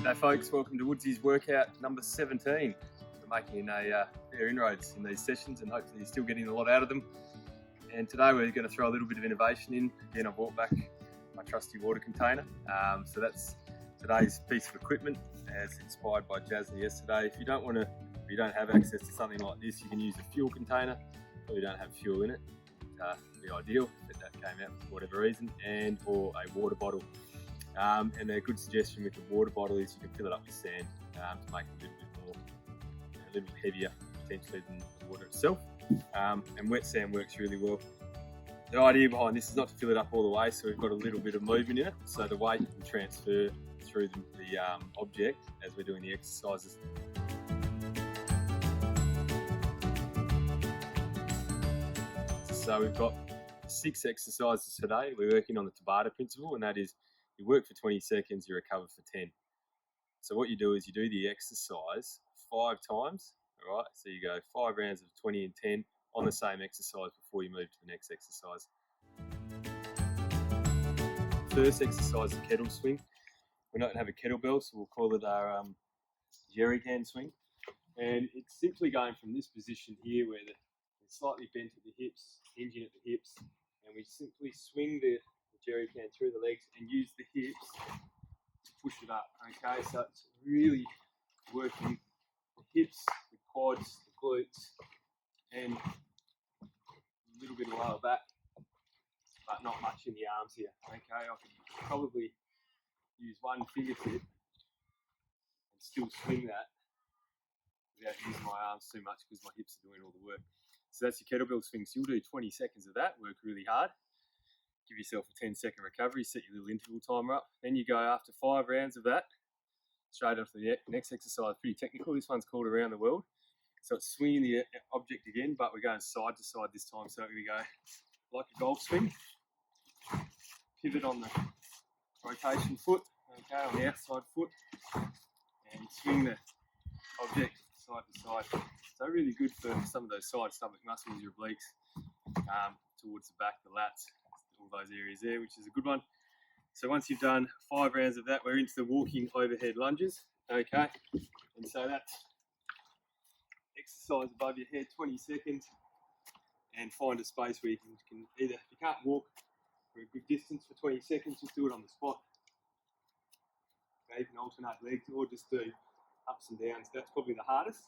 G'day folks, welcome to Woodsy's workout number 17. We're making fair inroads in these sessions and hopefully you're still getting a lot out of them. And today we're going to throw a little bit of innovation in. Again, I brought back my trusty water container. So that's today's piece of equipment as inspired by Jasna yesterday. If you don't have access to something like this, you can use a fuel container or you don't have fuel in it. It'd be ideal if that came out for whatever reason, and or a water bottle. And a good suggestion with the water bottle is you can fill it up with sand to make it a little bit more, a little bit heavier potentially than the water itself. And wet sand works really well. The idea behind this is not to fill it up all the way, so we've got a little bit of movement in it, so the weight can transfer through the object as we're doing the exercises. So we've got 6 exercises today. We're working on the Tabata principle, and that is you work for 20 seconds, you recover for 10. So what you do is you do the exercise 5 times, all right? So you go 5 rounds of 20 and 10 on the same exercise before you move to the next exercise. First exercise is a kettle swing. We don't have a kettlebell, so we'll call it our jerry can swing. And it's simply going from this position here where it's slightly bent at the hips, hinging at the hips, and we simply swing the jerry can through the legs and use the hips to push it up. Okay, so it's really working the hips, the quads, the glutes, and a little bit of lower back, but not much in the arms here. Okay, I could probably use one fingertip and still swing that without using my arms too much because my hips are doing all the work. So that's your kettlebell swing. So you'll do 20 seconds of that, work really hard. Give yourself a 10-second recovery, set your little interval timer up. Then you go after 5 rounds of that, straight off the next exercise. Pretty technical. This one's called Around the World. So it's swinging the object again, but we're going side to side this time. So we go like a golf swing, pivot on the rotation foot, okay, on the outside foot, and swing the object side to side. So really good for some of those side stomach muscles, your obliques, towards the back, the lats, all those areas there, which is a good one. So once you've done 5 rounds of that, we're into the walking overhead lunges, okay? And so that's exercise above your head, 20 seconds, and find a space where you can either, if you can't walk for a good distance for 20 seconds, just do it on the spot. Okay, you can alternate legs or just do ups and downs. That's probably the hardest,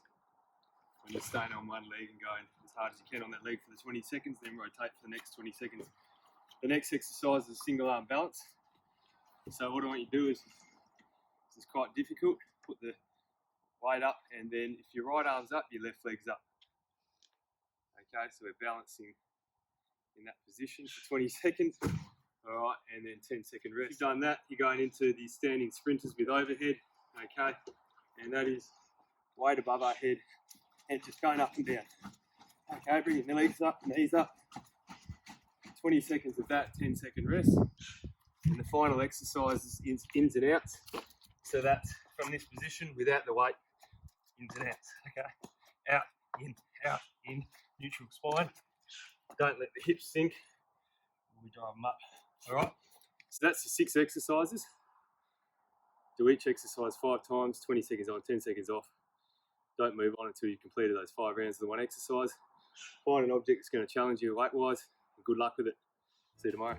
when you're staying on one leg and going as hard as you can on that leg for the 20 seconds, then rotate for the next 20 seconds. The next exercise is single arm balance. So what I want you to do is, this is quite difficult, put the weight up, and then if your right arm's up, your left leg's up. Okay, so we're balancing in that position for 20 seconds. All right, and then 10-second rest. If you've done that, you're going into the standing sprinters with overhead, okay? And that is weight above our head and just going up and down. Okay, bring your legs up, knees up. 20 seconds of that, 10-second rest. And the final exercise is ins and outs. So that's from this position without the weight, ins and outs. Okay, out, in, neutral spine. Don't let the hips sink. We drive them up. All right. So that's the 6 exercises. Do each exercise 5 times, 20 seconds on, 10 seconds off. Don't move on until you've completed those 5 rounds of the one exercise. Find an object that's going to challenge you weight-wise. Good luck with it. See you tomorrow.